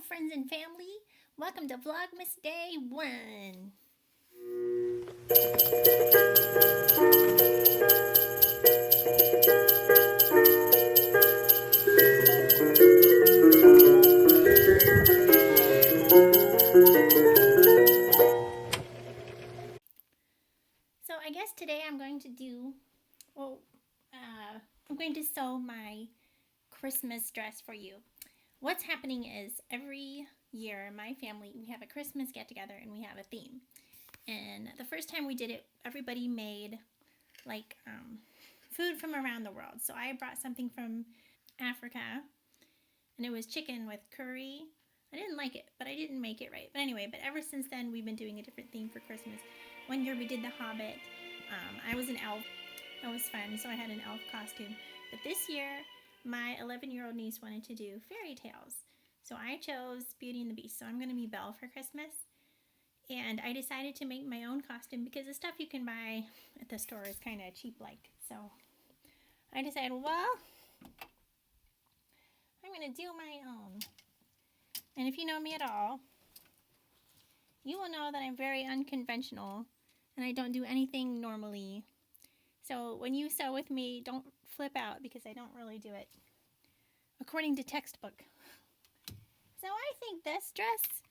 friends and family. Welcome to Vlogmas Day 1. So I guess today I'm going to do, I'm going to sew my Christmas dress for you. What's happening is every year my family, we have a Christmas get together and we have a theme. And the first time we did it, everybody made like food from around the world. So I brought something from Africa and it was chicken with curry. I didn't like it, but I didn't make it right. But anyway, ever since then we've been doing a different theme for Christmas. One year we did the Hobbit. I was an elf. That was fun. So I had an elf costume. But this year my 11-year-old niece wanted to do fairy tales. So I chose Beauty and the Beast. So I'm going to be Belle for Christmas. And I decided to make my own costume because the stuff you can buy at the store is kind of cheap like. So I decided, well, I'm going to do my own. And if you know me at all, you will know that I'm very unconventional and I don't do anything normally. So when you sew with me, don't flip out because I don't really do it according to textbook. So I think this dress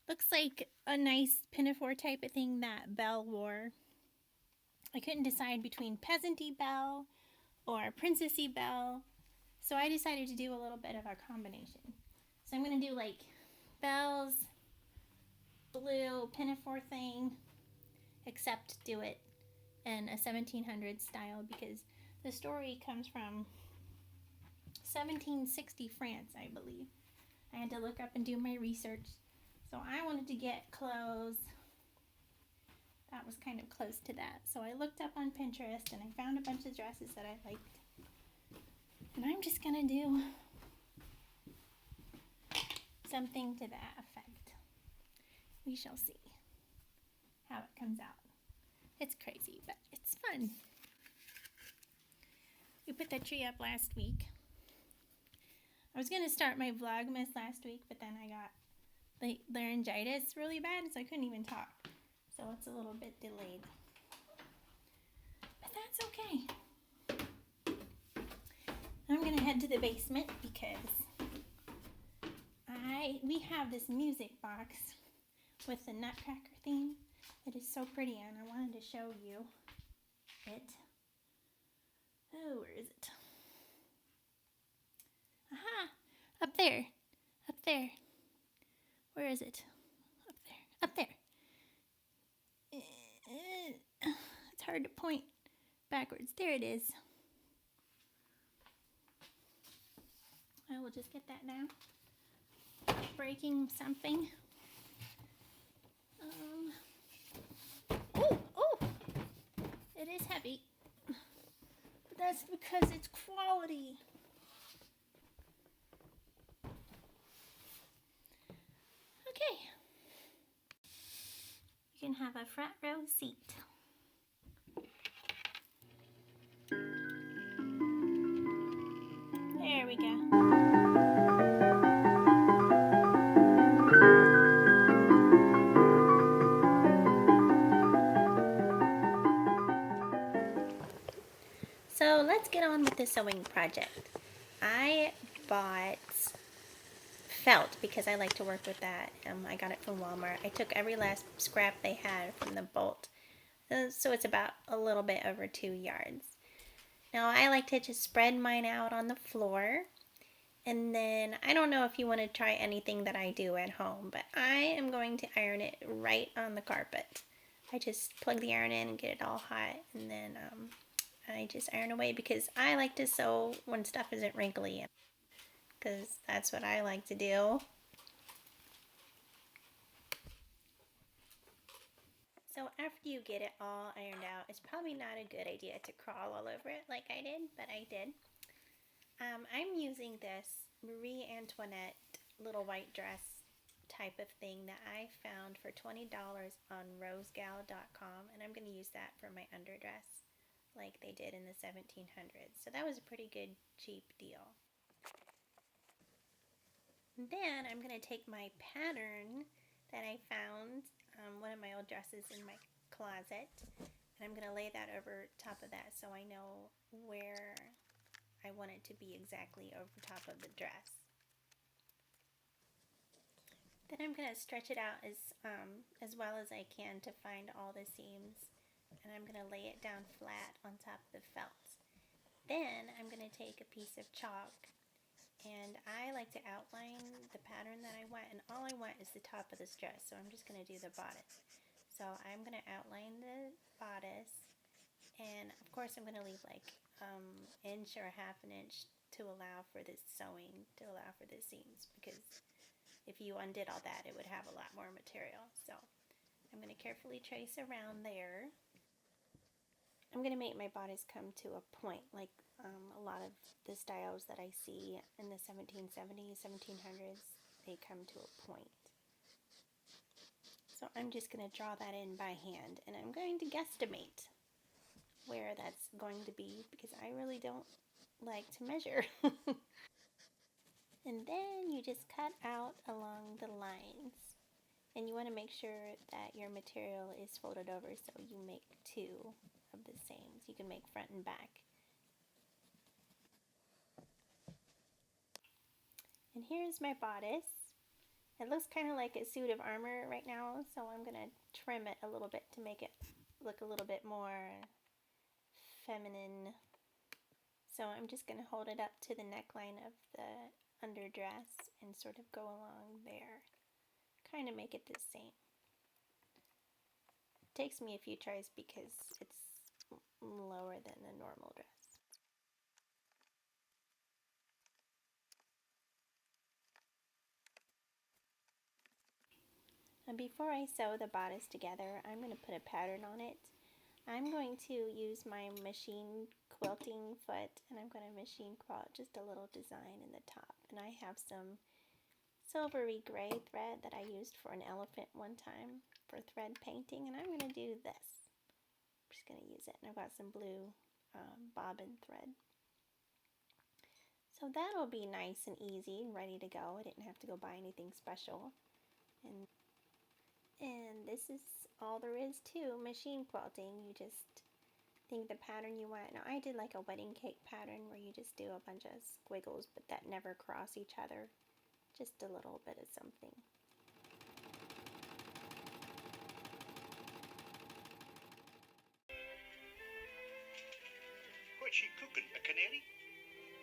looks like a nice pinafore type of thing that Belle wore. I couldn't decide between peasanty Belle or princessy Belle. So I decided to do a little bit of a combination. So I'm going to do like Belle's blue pinafore thing, except do it in a 1700s style because the story comes from 1760 France, I believe. I had to look up and do my research. So I wanted to get clothes that was kind of close to that. So I looked up on Pinterest and I found a bunch of dresses that I liked. And I'm just going to do something to that effect. We shall see how it comes out. It's crazy, but it's fun. We put the tree up last week. I was going to start my Vlogmas last week, but then I got the laryngitis really bad, so I couldn't even talk. So it's a little bit delayed. But that's okay. I'm going to head to the basement because we have this music box with the Nutcracker theme. It is so pretty, and I wanted to show you it. Oh, where is it? Aha! Up there. Up there. Where is it? Up there. Up there. It's hard to point backwards. There it is. I will just get that now. Breaking something. Oh! It is heavy. But that's because it's quality. Okay. You can have a front row seat. There we go. So let's get on with the sewing project. I bought felt because I like to work with that. I got it from Walmart. I took every last scrap they had from the bolt. So it's about a little bit over 2 yards. Now I like to just spread mine out on the floor. And then I don't know if you want to try anything that I do at home, but I am going to iron it right on the carpet. I just plug the iron in and get it all hot, and then I just iron away because I like to sew when stuff isn't wrinkly, because that's what I like to do. So after you get it all ironed out, it's probably not a good idea to crawl all over it like I did, but I did. I'm using this Marie Antoinette little white dress type of thing that I found for $20 on rosegal.com, and I'm going to use that for my underdress like they did in the 1700s. So that was a pretty good cheap deal. And then I'm going to take my pattern that I found, one of my old dresses in my closet, and I'm going to lay that over top of that so I know where I want it to be exactly over top of the dress. Then I'm going to stretch it out as well as I can to find all the seams, and I'm going to lay it down flat on top of the felt. Then I'm going to take a piece of chalk, and I like to outline the pattern that I want, and all I want is the top of this dress, so I'm just going to do the bodice. So I'm going to outline the bodice, and of course I'm going to leave like inch or half an inch to allow for this sewing, to allow for the seams, because if you undid all that, it would have a lot more material. So I'm going to carefully trace around there. I'm going to make my bodice come to a point, like a lot of the styles that I see in the 1770s, 1700s, they come to a point. So I'm just going to draw that in by hand, and I'm going to guesstimate where that's going to be because I really don't like to measure. And then you just cut out along the lines, and you want to make sure that your material is folded over so you make two of the same. So you can make front and back. And here's my bodice. It looks kind of like a suit of armor right now, so I'm going to trim it a little bit to make it look a little bit more feminine. So I'm just going to hold it up to the neckline of the underdress and sort of go along there. Kind of make it the same. It takes me a few tries because it's lower than the normal dress. And before I sew the bodice together, I'm going to put a pattern on it. I'm going to use my machine quilting foot, and I'm going to machine quilt just a little design in the top. And I have some silvery gray thread that I used for an elephant one time for thread painting, and I'm going to do this. I'm just going to use it, and I've got some blue bobbin thread. So that'll be nice and easy, ready to go. I didn't have to go buy anything special. And this is all there is to machine quilting. You just think the pattern you want. Now I did like a wedding cake pattern where you just do a bunch of squiggles but that never cross each other. Just a little bit of something. What's she cooking? A canary?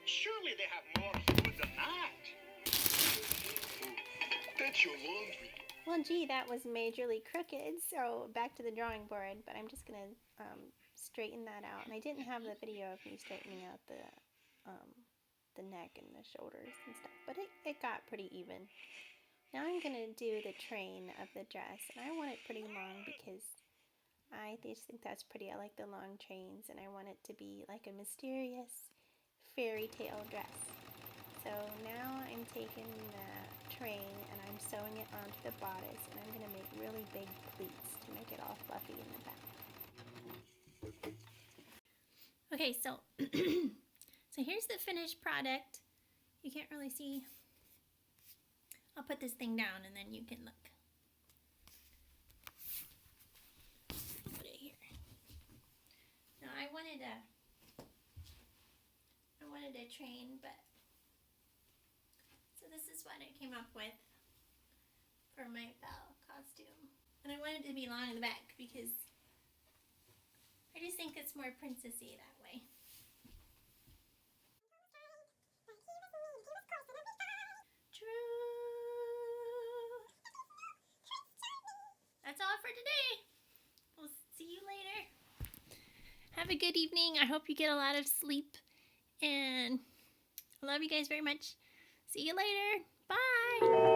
Surely they have more food than that. Oh, that's your laundry. Well, gee, that was majorly crooked, so back to the drawing board, but I'm just going to straighten that out. And I didn't have the video of me straightening out the neck and the shoulders and stuff, but it got pretty even. Now I'm going to do the train of the dress, and I want it pretty long because I just think that's pretty. I like the long trains, and I want it to be like a mysterious fairy tale dress. So now I'm taking the train and I'm sewing it onto the bodice, and I'm going to make really big pleats to make it all fluffy in the back. Okay, so so here's the finished product. You can't really see. I'll put this thing down and then you can look. I'll put it here. Now I wanted a train, but so this is what I came up with for my Belle costume. And I wanted it to be long in the back because I just think it's more princessy that way. True. That's all for today. We'll see you later. Have a good evening. I hope you get a lot of sleep. And I love you guys very much. See you later. Bye.